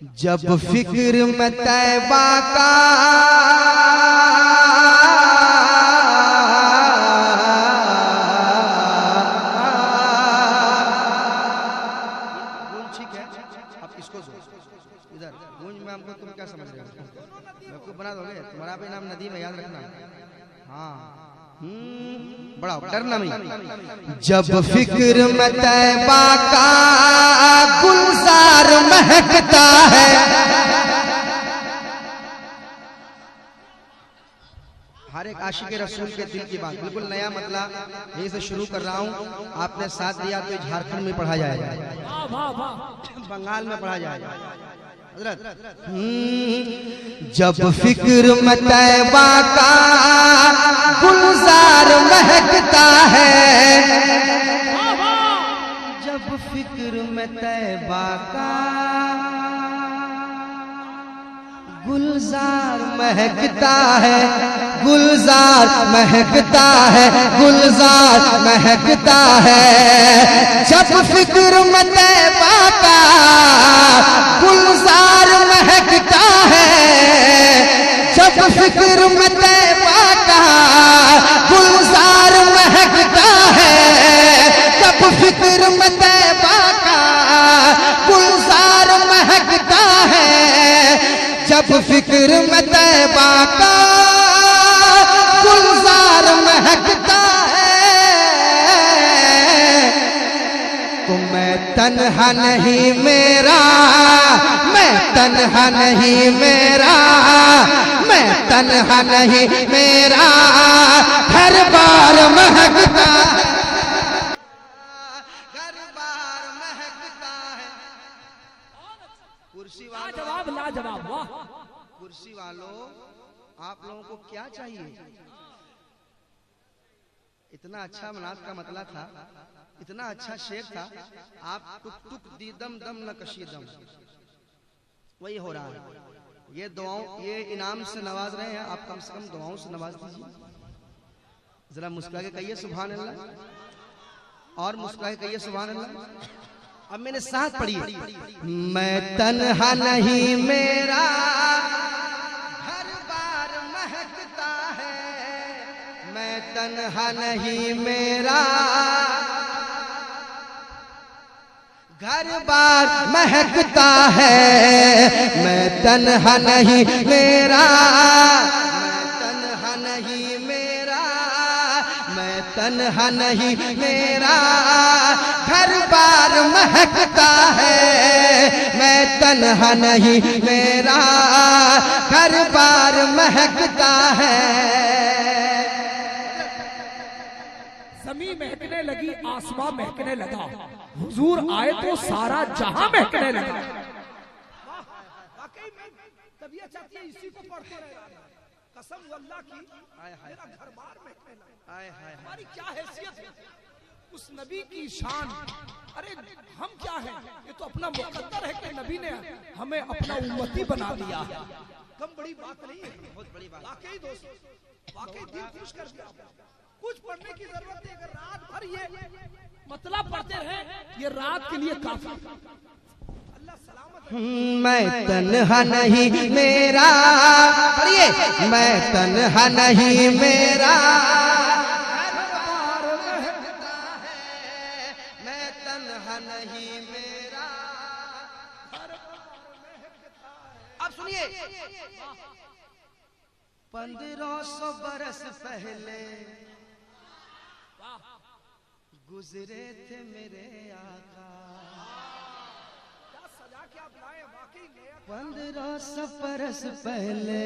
जब फिक्र में तैबा का गूंज ठीक है, अब इसको इधर गूंज में हमको तुम क्या समझ रहे हो? बेवकूफ बना दोगे? तुम्हारा भी नाम नदीम है, याद रखना। हाँ बड़ा डरना नहीं। जब फिक्र में तैबा का गुलजार महकता है, हर एक आशिक रसूल के दिल की बात, बिल्कुल नया मतलब यही से शुरू कर रहा हूँ। आपने साथ दिया तो झारखंड में पढ़ा जाएगा, बंगाल में पढ़ा जाएगा। जब फिक्र में तैबा का गुलजार महकता है, जब फिक्र में तैबा का गुलजार महकता है, गुलजार महकता है, गुलजार महकता है। जब फिक्र में तैबा का गुलजार महकता है, जब फिक्र में तैबा का गुलजार महकता है, जब फिक्र में तैबा का गुलजार महकता है, जब फिक्र में तैबा का गुलजार महकता है, तो मैं तन्हा नहीं मेरा, मैं तन्हा नहीं मेरा, मैं तन्हा नहीं मेरा, हर बार महकता है, हर बार महकता है। कुर्सी वालों, जवाब लाजवाब, वाह। कुर्सी वालों, आप लोगों को क्या चाहिए? इतना अच्छा मनात का मतलब था, इतना अच्छा शेर था। आप टुक टुक दीदम दम न कशीदम, वही हो रहा है। ये दुआओं, ये इनाम से नवाज रहे हैं, आप कम से कम दुआओं से नवाज दीजिए। जरा मुस्कुरा के कहिए सुभान अल्लाह, और मुस्कुरा के कहिए सुभान अल्लाह। अब मैंने साथ पढ़ी, मैं तन्हा नहीं मेरा, हर बार महकता है, मैं तन्हा नहीं मेरा, घर बार महकता है, मैं तन्हा नहीं मेरा, मैं तन्हा नहीं मेरा, मैं तन्हा नहीं मेरा, घर बार महकता है, मैं तन्हा नहीं मेरा, घर बार महकता है। ज़मीं महकने लगी, आसमां महकने लगा, हुजूर आए तो सारा जहां महकने लगा। वाकई में तबीयत चाहती है इसी को पढ़ते रहना। कसम अल्लाह की, मेरा घर बार महकने लगा। हमारी क्या हैसियत है उस नबी की शान। अरे हम क्या हैं? ये तो अपना मुकद्दर है कि नबी ने हमें अपना उम्मती बना दिया। कम बड़ी बात नहीं है, बहुत बड़ी बात। वाकई दोस्त, वाकई दिल खुश कर दिया। कुछ पढ़ने की जरूरत नहीं, अगर रात भर ये मतलब पढ़ते रहे, ये रात के लिए काफी। अल्लाह सलामत। मैं तन्हा नहीं मेरा, पढ़िए, मैं तन्हा नहीं मेरा, मैं तन्हा नहीं मेरा। अब सुनिए, 1500 बरस पहले गुजरे थे मेरे आका, 1500 बरस पहले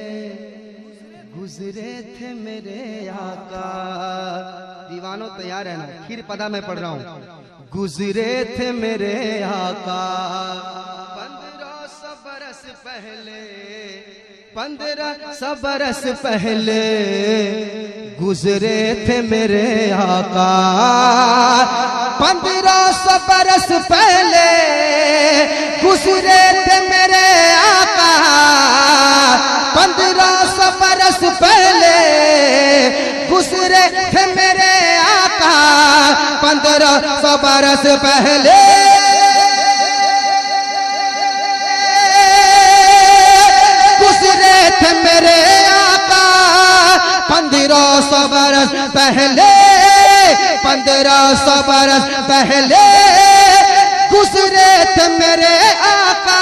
गुजरे थे मेरे आका। दीवानों तैयार है ना? खीर पदा में पढ़ रहा हूँ। गुजरे थे मेरे आका 1500 बरस पहले, 1500 बरस पहले गुजरे थे मेरे आका, 1500 बरस पहले गुजरे थे मेरे आका, 1500 बरस पहले गुजरे थे मेरे आका, 1500 बरस पहले थे मेरे आका 1500 बरस पहले, 1500 बरस पहले गुजरे थे मेरे आका।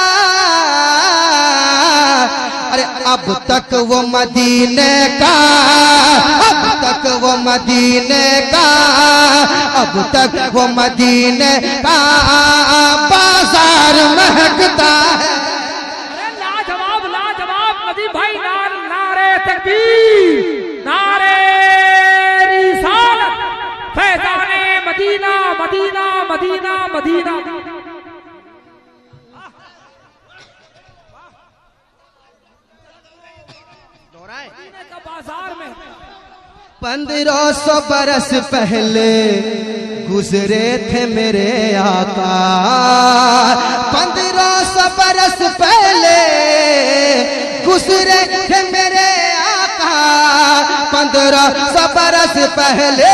अरे अब तक वो मदीने का, अब तक वो मदीने का, अब तक वो मदीने का बाजार महकता है। अरे लाजवाब लाजवाब नदीम भाई, नारे तकबीर, नारे रिसालत, फैज़ाने मदीना मदीना मदीना मदीना। मदीने का बाजार में 1500 बरस पहले गुजरे थे मेरे आका। 1500 बरस पहले गुजरे थे मेरे आका। 1500 बरस पहले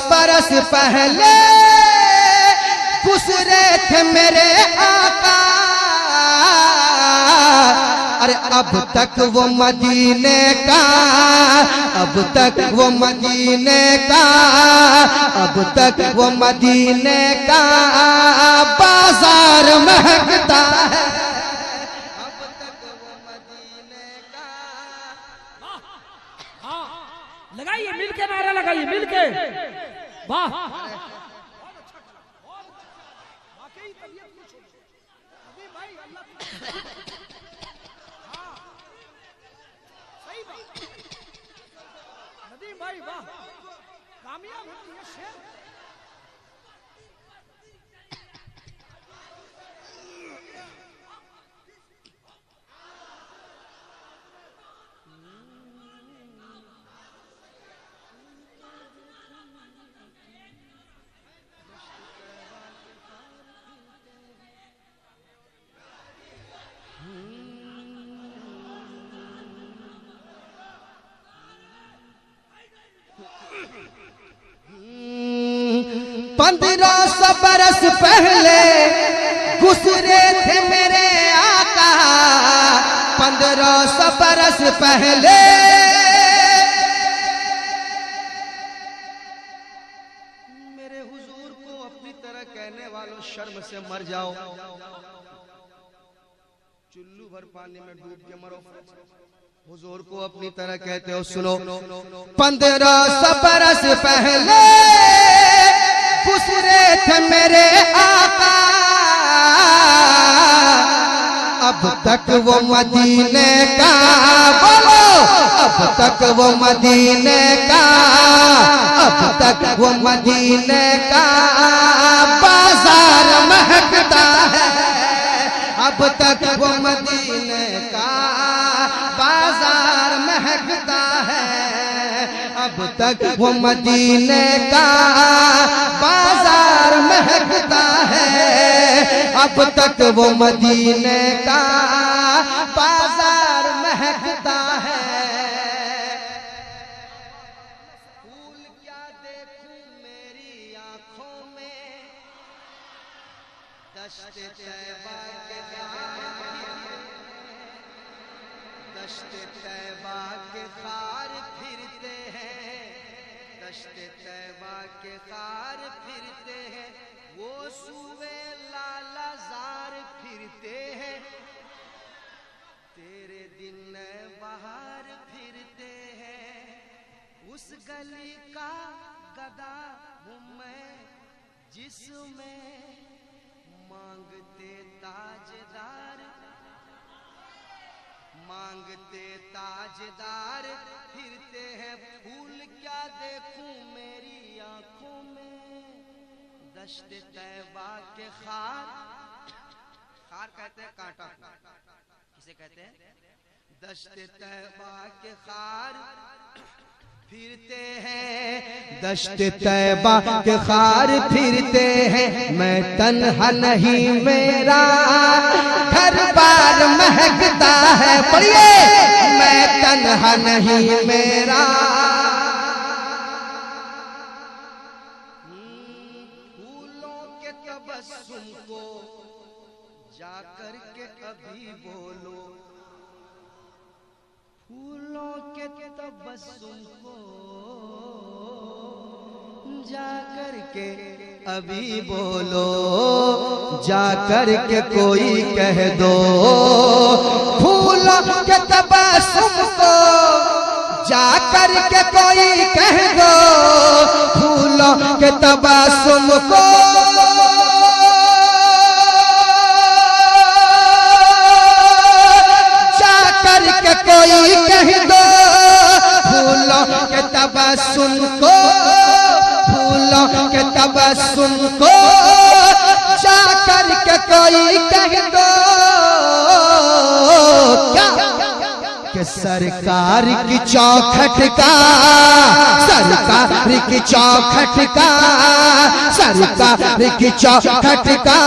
बरस पहले गुजरे थे मेरे आका। अरे अब तक वो मदीने का, अब तक वो मदीने का, अब तक वो मदीने का बाजार महकता है। अब तक वो मदीने का। हाँ लगाइए मिलके, नारा लगाइए मिलके। वाह नदीम भाई वाह, कामयाब है ये शेर। पंद्रह सौ बरस पहले गुजरे थे मेरे आका। 1500 बरस पहले मेरे हुजूर को अपनी तरह कहने वालों शर्म से मर जाओ, चुल्लू भर पानी में डूब के मरो। हुजूर को अपनी तरह कहते हो, सुनो। 1500 बरस पहले गुजरे थे मेरे आका। अब तक वो मदीने का, बोलो, अब तक वो मदीने का, अब तक वो मदीने का बाजार महकता है। अब तक वो मदीने का बाजार महकता है। अब तक वो मदीने का बाजार महकता है। अब तक वो मदीने का बाजार महकता है। फूल क्या देखूं मेरी आंखों में, दश्ते तैबा के दश्ते तैबा के खार फिरते हैं, दश्ते तैबा के खार फिरते हैं। वो सूबे लालाजार फिरते हैं, तेरे दिन बाहर फिरते हैं। उस गली का गदा हूँ मैं जिसमें मांगते ताजदार, मांगते ताजदार फिरते हैं। फूल क्या देखूं मेरी आंखों में, दश्त तैबा के खार, खार कहते हैं कांटा, किसे कहते हैं? दश्त तैबा के खार फिरते हैं दश्त तैबा के खार फिरते हैं, मैं तन्हा नहीं मेरा घर बार महकता है। पढ़िए, मैं तन्हा नहीं मेरा। फूलों के तबस्सुम को जाकर के अभी बोलो, फूलों के तबस्सुम को जाकर के अभी बोलो, जाकर के कोई कह दो। फूलों के तबस्सुम को जाकर के कोई कह दो, फूलों के तबस्सुम को जाकर के कोई कह दो, फूलों के तबस्सुम को, फूलों के तबस्सुम को जाकर के कोई कह दो। क्या कि सरकार की चौखट का, सरकार की चौखट का, सरकार की चौखट का,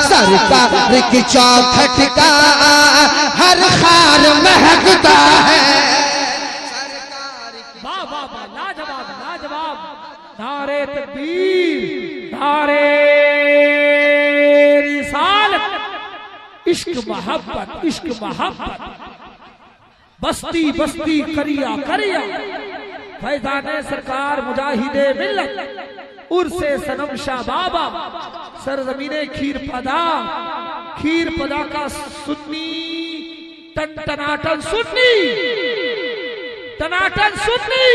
सरकार की चौखट का हर खार महकता है। वाह वाह वाह, लाजवाब लाजवाब। नारे तकबीर, नारे रिसालत। इश्क मोहब्बत, इश्क मोहब्बत। बस्ती बस्ती करिया करिया, फैजाने सरकार मुजाहिदे मिल्लत, उर्से सनम शाह बाबा, सरजमीने खीर पदा का सुन्नी टनाटन सुन्नी, टनाटन सुन्नी,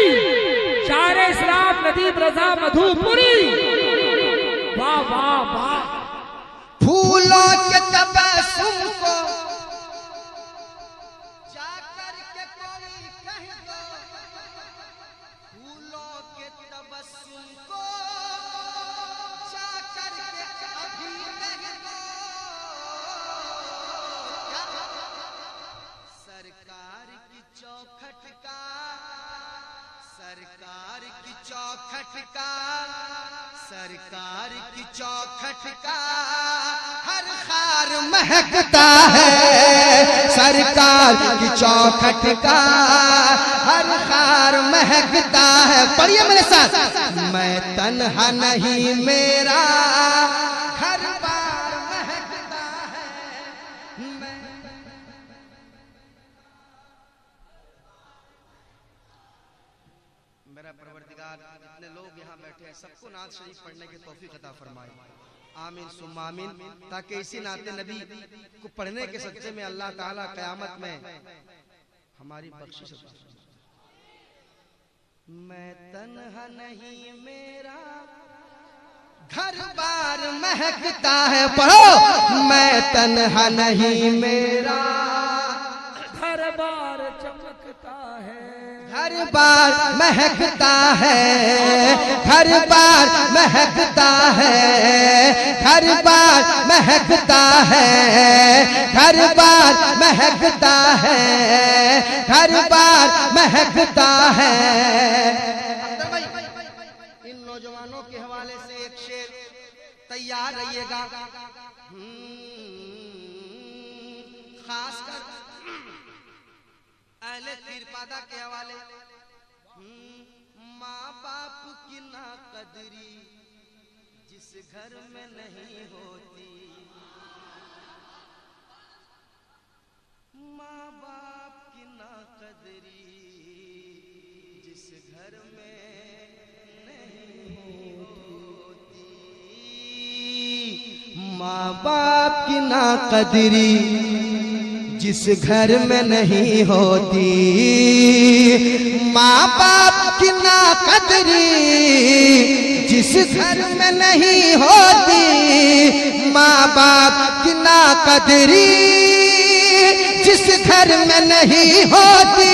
शायर इस्लाम नदीम रजा मधुपुरी। वाह वाह वाह। फूलों के तबस्सुम को जाकर के कोई कह दो, फूलों के तबस्सुम को जाकर के अभी कह दो। सरकार की चौखट का, सरकार की चौखट का, सरकार की चौखट का हर खार महकता है। सरकार की चौखट का हर खार महकता है। पढ़िए मेरे साथ, मैं तन्हा नहीं मेरा घर बार महकता है। मेरा परवरदिगार जितने लोग यहाँ बैठे हैं सबको नात शरीफ पढ़ने की तौफीक अता फरमाए। आमीन सुम्मा आमीन। ताकि इसी नाते नबी को पढ़ने के सच्चे में अल्लाह ताला क़यामत में हमारी बख्शिश अता फरमाए। मैं तन्हा नहीं मेरा घर बार महकता है। पढ़ो, मैं तन्हा नहीं मेरा घर बार चमकता है, घर बार महकता है, घर बार महकता है, घर बार महकता है, घर बार महकता है, घर बार महकता है। इन नौजवानों के हवाले से एक शेर तैयार रहिएगा, खासकर अहले पीरपादा के हवाले। माँ बाप की ना कदरी जिस घर में नहीं होती, माँ बाप की ना कदरी जिस घर में नहीं होती, माँ बाप की ना कदरी जिस घर में नहीं होती, माँ बाप की ना कदरी जिस घर में नहीं होती, माँ बाप की ना कदरी जिस घर में नहीं होती,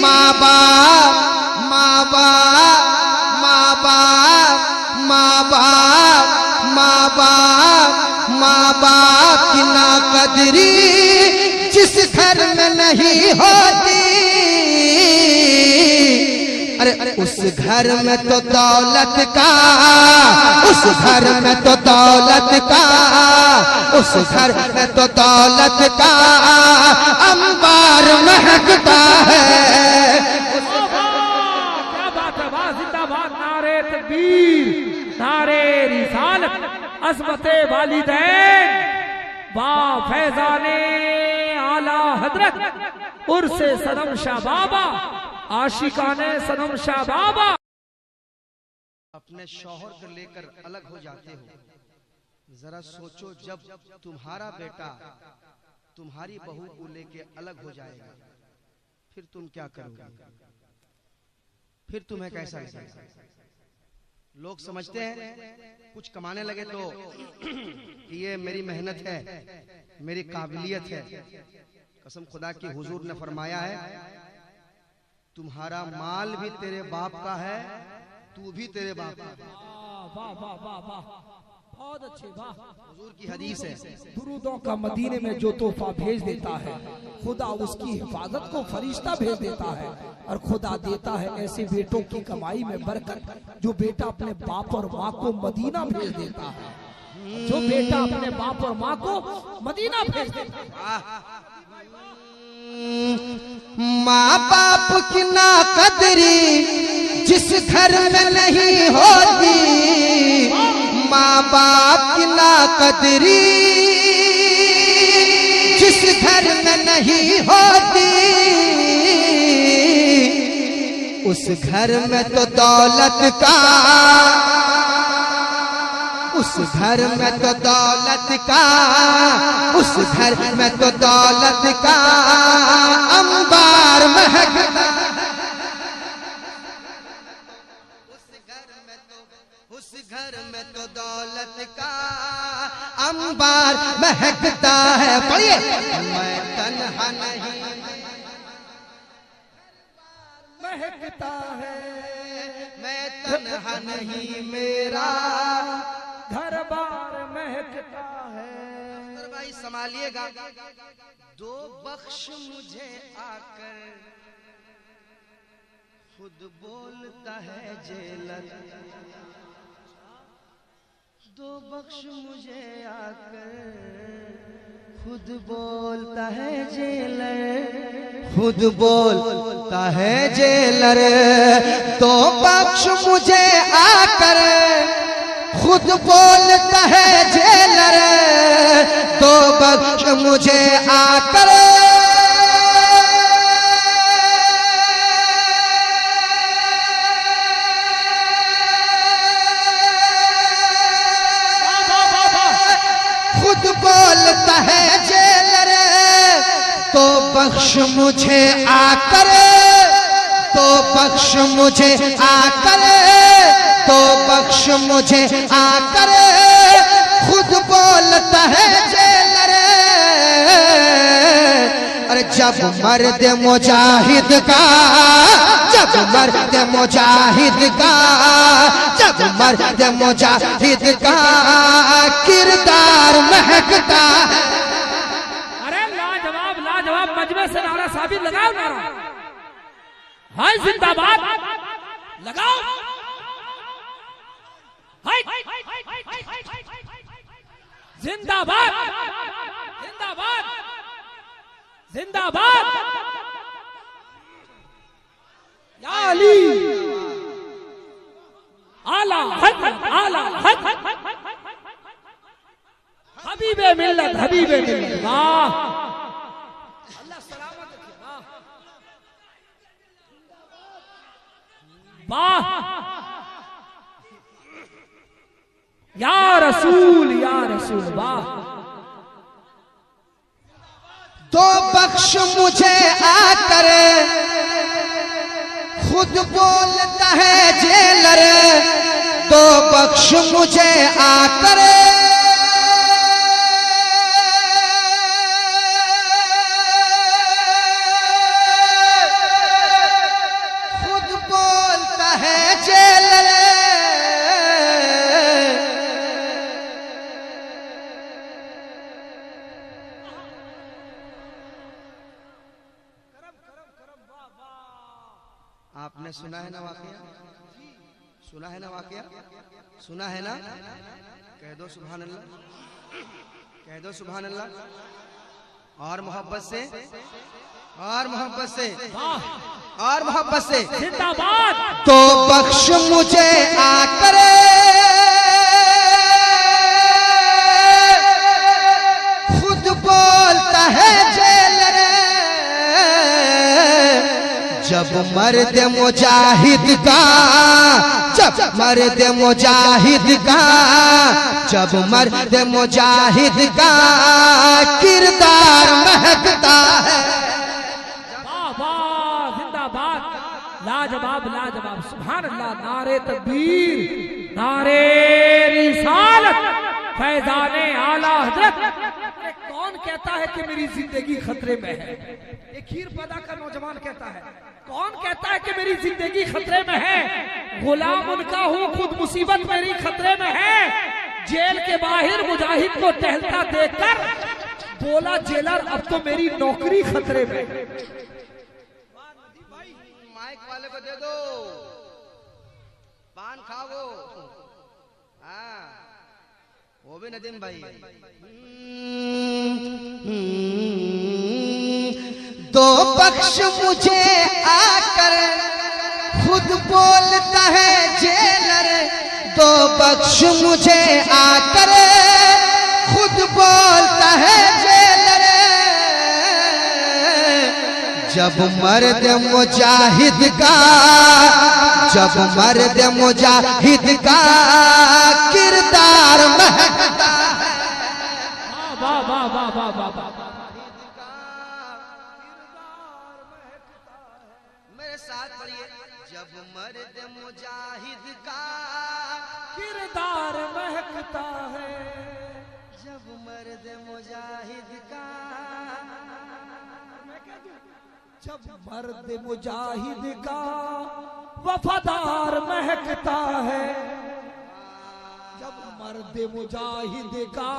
माँ बाप माँ बाप माँ बाप माँ बाप माँ बाप माँ बाप की ना कदरी जिस घर में नहीं होती। उस घर में तो दौलत का, उस घर में तो दौलत का, उस घर में तो दौलत का अंबार महकता है। क्या बात है, वाह जिंदाबाद, नारे तकबीर, नारे रिसालत, अज़मते वालिदैन, वाह फैजाने आला हजरत उर्से सनम शाह बाबा, आशिकाने सनम शाह बाबा। अपने शौहर को लेकर अलग हो जाते हो, जरा सोचो जब तुम्हारा बेटा तुम्हारी बहू को लेकर अलग हो जाएगा, फिर तुम क्या करोगे? फिर तुम्हें कैसा लगेगा? लोग समझते हैं कुछ कमाने लगे तो कि ये मेरी मेहनत है, मेरी काबिलियत है। कसम खुदा की हुजूर ने फरमाया है, तुम्हारा माल भी तेरे बाप का है, तू भी तेरे बाप का है। वाह वाह वाह वाह, बहुत अच्छे, वाह। हुजूर की हदीस है, दुरूदों का मदीने में जो तोहफा भेज देता है, खुदा उसकी हिफाजत को फरिश्ता भेज देता है। और खुदा देता है ऐसे बेटों की कमाई में बरकत, जो बेटा अपने बाप और माँ को मदीना भेज देता है, जो बेटा अपने बाप और माँ को मदीना भेज देता है। माँ बाप की ना कदरी जिस घर में नहीं होती, माँ बाप की ना कदरी जिस घर में नहीं होती, उस घर में तो दौलत का, उस घर में तो दौलत का, उस घर में तो दौलत का अंबार महकता। उस घर में तो दौलत का अंबार महकता है। पढ़िए, मैं तन्हा नहीं महकता है, मैं तन्हा नहीं, मेरा घर बार महकता है। भाई संभालिएगा। दो बख्श मुझे आकर, खुद बोलता है जेलर, दो बख्श मुझे आकर, खुद बोलता है जेलर, खुद बोलता है जेलर। दो बख्श मुझे आकर, खुद बोलता है जेलर, दो बख्श मुझे आकर, खुद बोलता है जेलर, तो बख्श मुझे आकर, तो बख्श मुझे आकर, तो बख्श मुझे आकर, खुद बोलता है जेलर। अरे जब मर्द मुजाहिद का, जब मर्द मुजाहिद का, जब मर्द मुजाहिद का किरदार महकता है। अरे लाजवाब लाजवाब, मजमे से नारा साबित लगाओ, नारा हाय जिंदाबाद लगाओ, हाय जिंदाबाद जिंदाबाद जिंदाबाद। या अली आला हक, आला हक, हबीबे मिल्लत, हबीबे मिल्लत। वाह, अल्लाह सलामत रखे। वाह या रसूल, या रसूल, वाह। दो बख्श मुझे आकर, खुद बोलता है जेलर, दो बख्श मुझे आकर, खुद बोलता है जेलर। आपने आपने सुना है ना वाकया, सुना है ना वाकया, सुना है ना? कह दो सुभान अल्लाह, कह दो सुभान अल्लाह। और मोहब्बत से, और मोहब्बत से, और मोहब्बत से जिंदाबाद। तो बख्श मुझे आकर खुद बोलता है जेलर, जब मर्द मुजाहिद का, जब मर्द मुजाहिद का, जब मर्द मुजाहिद का किरदार महकता है। वाह वाह, जिंदाबाद, लाजवाब लाजवाब, सुभान अल्लाह। नारे तकबीर, नारे रिसालत, फैजाने आला हजरत। कौन कहता है कि मेरी जिंदगी खतरे में है? एक खीर पैदा का नौजवान कहता है, कौन कहता है कि मेरी जिंदगी खतरे में है? गुलाम उनका हूँ, खुद मुसीबत मेरी खतरे में है। जेल के बाहर मुजाहिद को टहलता देखकर बोला जेलर, अब तो मेरी नौकरी खतरे में है। माइक वाले को दे दो, पान खाओ। हाँ, वो भी नदीम भाई। दो बख्श मुझे आकर खुद बोलता है जेलर, दो बख्श मुझे आकर खुद बोलता है जेलर, जब मर्द मुजाहिद का, जब मर्द मुजाहिद का किरदार महकता है। वाह वाह वाह वाह वाह वाह। मेरे साथ पढ़िए, जब मर्द मुजाहिद का किरदार महकता है, जब मर्द मुजाहिद का, जब मर्द मुजाहिद का वफादार महकता है, जब मर्द मुजाहिद का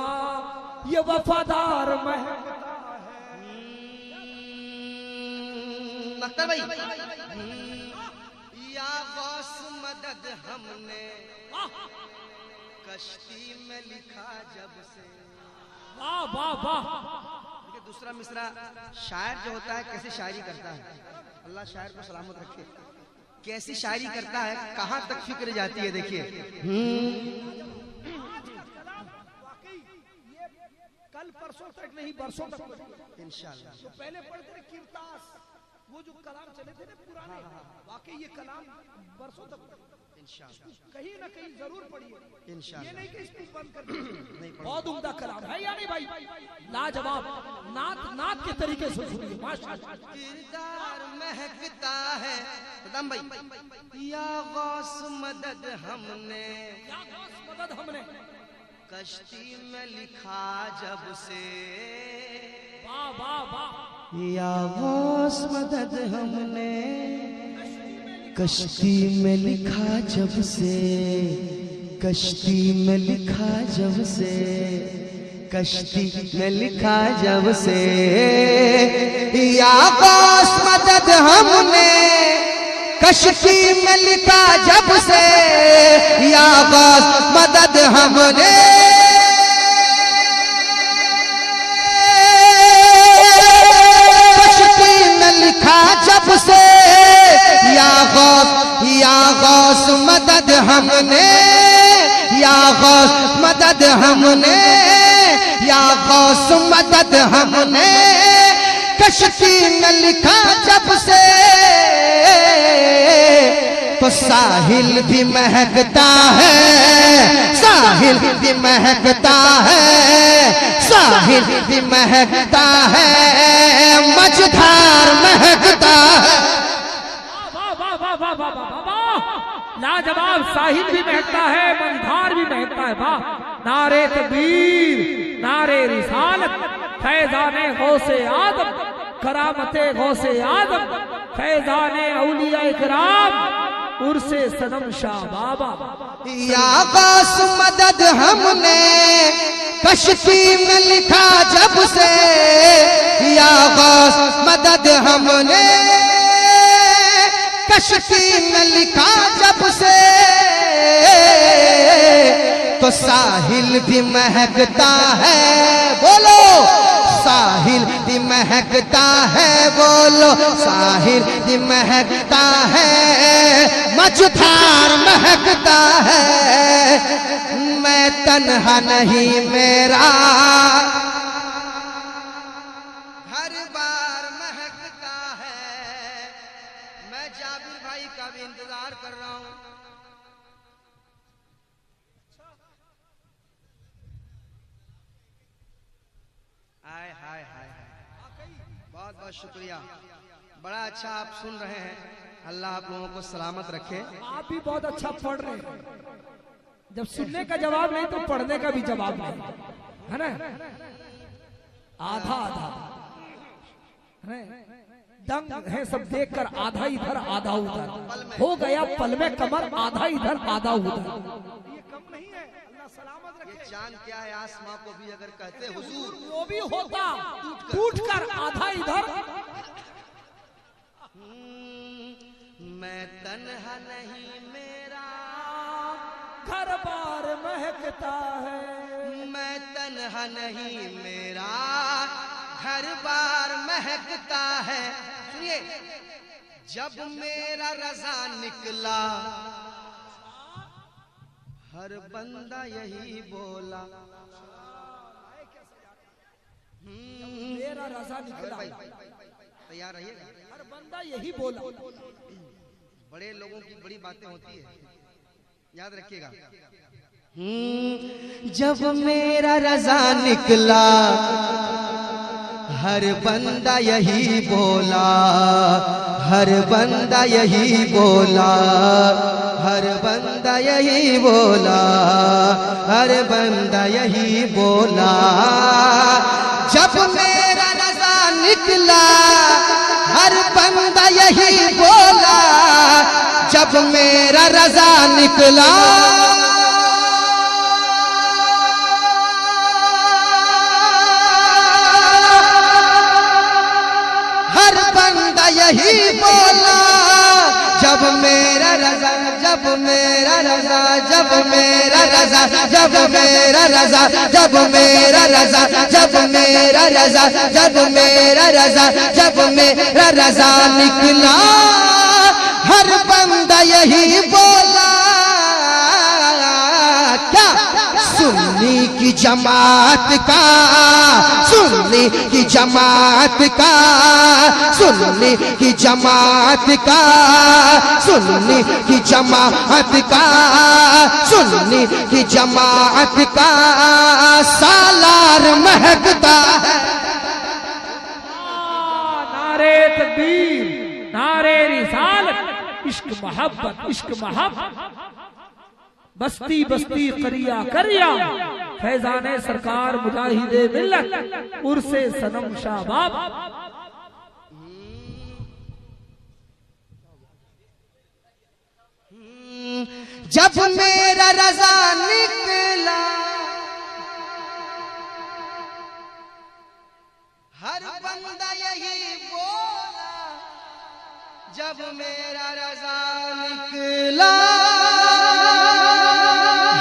ये वफादार महकता है। मख्तर भाई, या गौस मदद हमने कश्ती में लिखा जब से। वाह वाह वाह। दूसरा मिसरा, शायर जो होता है कैसी शायरी करता है, अल्लाह शायर को सलामत रखे, कैसी शायरी करता है, कहां तक फिक्र जाती है। देखिए, कल परसों तक नहीं, बरसों तक इंशाल्लाह। जो पहले पढ़ते थे कीर्तास, वो जो कलाम चले थे ना पुराने, वाकई ये कलाम बरसों तक इंशाल्लाह, कहीं ना कहीं जरूर पढ़िए। इंशाल्लाह। ये नहीं कि इसको बंद कर दीजिए। बहुत उम्दा कलाम है या नहीं भाई? लाजवाब, नात नात के तरीके से सुनिए, माशाअल्लाह। किरदार महकता है सदाम भाई, या गौस मदद हमने, या गौस मदद हमने कश्ती में लिखा जब से। वाह वाह वाह। या गौस मदद हमने कश्ती में लिखा जब से, कश्ती में लिखा जब से, कश्ती में लिखा जब से। या गौस मदद हमने कश्ती में लिखा जब से, या गौस मदद हमने लिखा जब से। या गौस मदद हमने, या गौस मदद हमने, या गौस मदद हमने कश्ती में लिखा जब से। तो साहिल भी महकता है, साहिल भी महकता है, साहिल भी महकता है, मझधार महकता है। वाह वाह वाह वाह वाह वाह वाह। लाजवाब, साहिल भी महकता है, मझधार भी महकता है। वाह। नारे तकबीर, नारे रिसालत, फैजाने गौसे आदम, करामते गौसे आदम, फैजाने औलिया इकराम, उर्से सनम शाह बाबा। या गौस मदद हमने कश्ती में लिखा जब से, या गौस मदद हमने कश्ती में लिखा जब से तो साहिल भी महकता है, बोलो साहिल भी महकता है, बोलो साहिल भी महकता है, मझधार महकता है, मैं तन्हा नहीं मेरा हर बार महकता है। मैं जाबिर भाई का भी इंतजार कर रहा हूं। हाय हाय हाय, बहुत बहुत शुक्रिया, बड़ा अच्छा आप सुन रहे हैं। अल्लाह आप लोगों को सलामत रखे। आप भी बहुत अच्छा पढ़ रहे हैं। जब सुनने का जवाब नहीं तो पढ़ने का भी जवाब नहीं, है ना? आधा आधा है, दंग है सब देखकर, आधा इधर आधा उधर हो गया पल में कमर, आधा इधर आधा उधर। ये कम नहीं है, अल्लाह सलामत ये रखे। चांद क्या है आसमां को भी अगर कहते हुजूर, वो भी होता टूट कर आधा इधर। मैं तन्हा नहीं मेरा घर बार महकता है, मैं तन्हा नहीं मेरा घर बार महकता है। सुनिए, जब मेरा रज़ा निकला हर बंदा यही बोला। मेरा रज़ा निकला, भाई तैयार रहिएगा, हर बंदा यही बोला। बड़े लोगों की बड़ी बातें होती है, याद रखिएगा। जब मेरा रज़ा निकला हर बंदा यही बोला, हर बंदा यही बोला, हर बंदा यही बोला, हर बंदा यही बोला। जब मेरा रज़ा निकला हर बंदा यही बोला, जब मेरा रज़ा निकला हर बंदा यही बोला, जब मेरा रज़ा, जब मेरा रज़ा, जब मेरा रज़ा, जब मेरा रज़ा, जब मेरा रज़ा, जब मेरा रज़ा, जब मेरा रज़ा, जब मेरा रज़ा निकला हर बंदा यही बोला। क्या सुन्नी की जमात का, सुन्नी की जमात का, सुन्नी की जमात का, सुन्नी की जमात का, सुन्नी की जमात का सालार महकता है। नारे तकबीर, नारे रिसालत, इश्क मोहब्बत, इश्क मोहब्बत। बस्ती बस्ती करिया करिया, फैजाने सरकार मुजाहिदे मिल्लत, उर्से सनम शाबाब। जब मेरा रज़ा निकला हर बंदा यही बोला, जब मेरा रज़ा निकला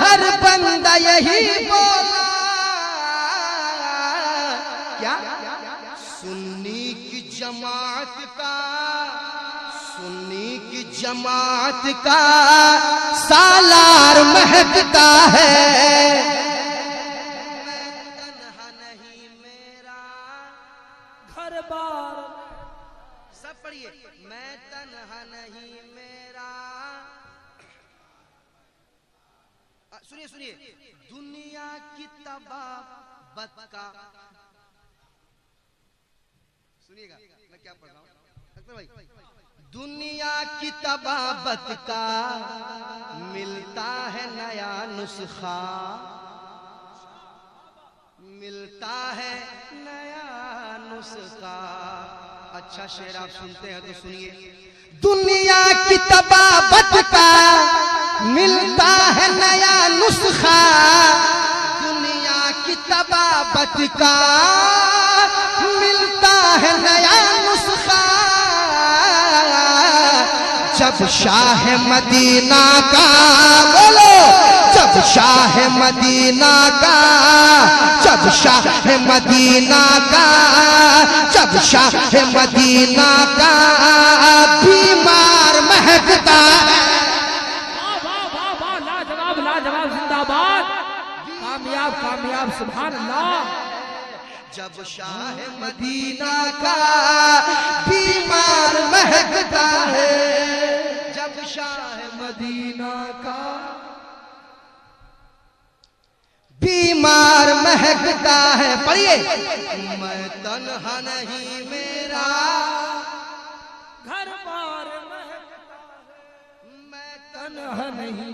हर बंदा यही बोला। क्या सुन्नी की जमात का, सुन्नी की जमात का सालार महकता है। घर बार सब पढ़िए, मैं तन्हा नहीं मेरा। सुनिए सुनिए, दुनिया की तबाबत का, सुनिएगा मैं क्या पढ़ रहा हूँ अकबर भाई। दुनिया की तबाबत का मिलता है नया नुस्खा, मिलता है नया नुस्खा। अच्छा शेर आप सुनते हैं तो सुनिए। दुनिया की तबाबत का मिलता है नया नुस्खा, दुनिया की तबाबत का मिलता है नया नुस्खा। जब शाह मदीना का, बोलो जब शाह मदीना का, जब शाह मदीना का, जब शाह मदीना का बीमार महकता। लाजवाब लाजवाब, जिंदाबाद, कामयाब कामयाब, सुभान अल्लाह। जब शाह मदीना का बीमार महकता है, जब शाह मदीना का बीमार महकता है। पढ़िए, मैं तन्हा नहीं मेरा घर बार महकता है, मैं तन्हा नहीं